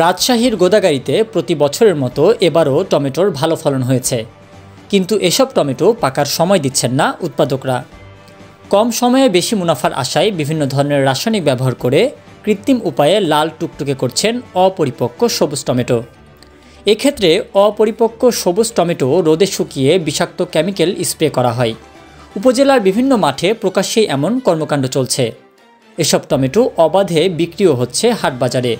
রাজশাহীর গোদাগাড়িতে প্রতি বছরের মতো এবারও টমেটোর ভালো ফলন হয়েছে, কিন্তু এসব টমেটো পাকার সময় দিচ্ছেন না উৎপাদকরা। কম সময়ে বেশি মুনাফার আশায় বিভিন্ন ধরনের রাসায়নিক ব্যবহার করে কৃত্রিম উপায়ে লাল টুকটুকে করছেন অপরিপক্ক সবুজ টমেটো। এক্ষেত্রে অপরিপক্ক সবুজ টমেটো রোদে শুকিয়ে বিষাক্ত কেমিক্যাল স্প্রে করা হয়। উপজেলার বিভিন্ন মাঠে প্রকাশ্যেই এমন কর্মকাণ্ড চলছে। এসব টমেটো অবাধে বিক্রিও হচ্ছে হাটবাজারে।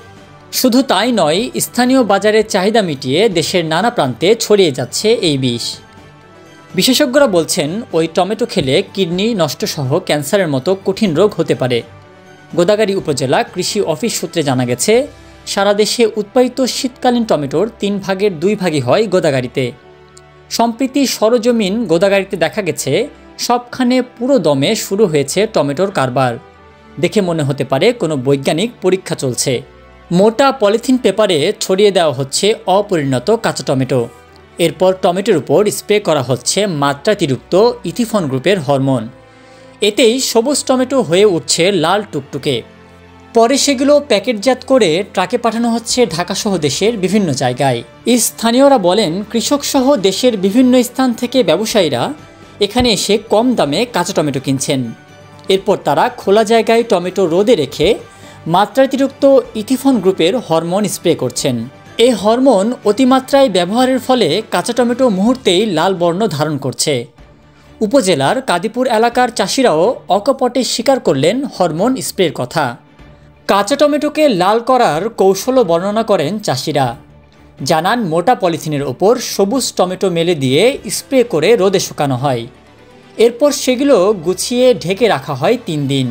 শুধু তাই নয়, স্থানীয় বাজারের চাহিদা মিটিয়ে দেশের নানা প্রান্তে ছড়িয়ে যাচ্ছে এই বিষ। বিশেষজ্ঞরা বলছেন, ওই টমেটো খেলে কিডনি নষ্টসহ ক্যান্সারের মতো কঠিন রোগ হতে পারে। গোদাগাড়ী উপজেলা কৃষি অফিস সূত্রে জানা গেছে, সারা দেশে উৎপাদিত শীতকালীন টমেটোর 3 ভাগের 2 ভাগই হয় গোদাগাড়িতে। সম্প্রতি সরজমিন গোদাগাড়িতে দেখা গেছে, সবখানে পুরো দমে শুরু হয়েছে টমেটোর কারবার। দেখে মনে হতে পারে কোনো বৈজ্ঞানিক পরীক্ষা চলছে। মোটা পলিথিন পেপারে ছড়িয়ে দেওয়া হচ্ছে অপরিণত কাঁচা টমেটো। এরপর টমেটোর উপর স্প্রে করা হচ্ছে মাত্রাতিরিক্ত ইথিফন গ্রুপের হরমোন। এতেই সবুজ টমেটো হয়ে উঠছে লাল টুকটুকে। পরে সেগুলো প্যাকেটজাত করে ট্রাকে পাঠানো হচ্ছে ঢাকাসহ দেশের বিভিন্ন জায়গায়। স্থানীয়রা বলেন, কৃষকসহ দেশের বিভিন্ন স্থান থেকে ব্যবসায়ীরা এখানে এসে কম দামে কাঁচা টমেটো কিনছেন। এরপর তারা খোলা জায়গায় টমেটো রোদে রেখে মাত্রাতিরিক্ত ইথিফন গ্রুপের হরমোন স্প্রে করছেন। এই হরমোন অতিমাত্রায় ব্যবহারের ফলে কাঁচা টমেটো মুহূর্তেই লাল বর্ণ ধারণ করছে। উপজেলার কাদিপুর এলাকার চাষিরাও অকপটে স্বীকার করলেন হরমোন স্প্রের কথা। কাঁচা টমেটোকে লাল করার কৌশলও বর্ণনা করেন চাষিরা। জানান, মোটা পলিথিনের ওপর সবুজ টমেটো মেলে দিয়ে স্প্রে করে রোদে শুকানো হয়। এরপর সেগুলো গুছিয়ে ঢেকে রাখা হয় 3 দিন।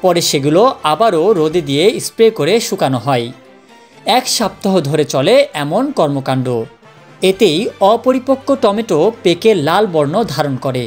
পরে সেগুলো আবারও রোদে দিয়ে স্প্রে করে শুকানো হয়। 1 সপ্তাহ ধরে চলে এমন কর্মকাণ্ড। এতেই অপরিপক্ক টমেটো পেকে লাল বর্ণ ধারণ করে।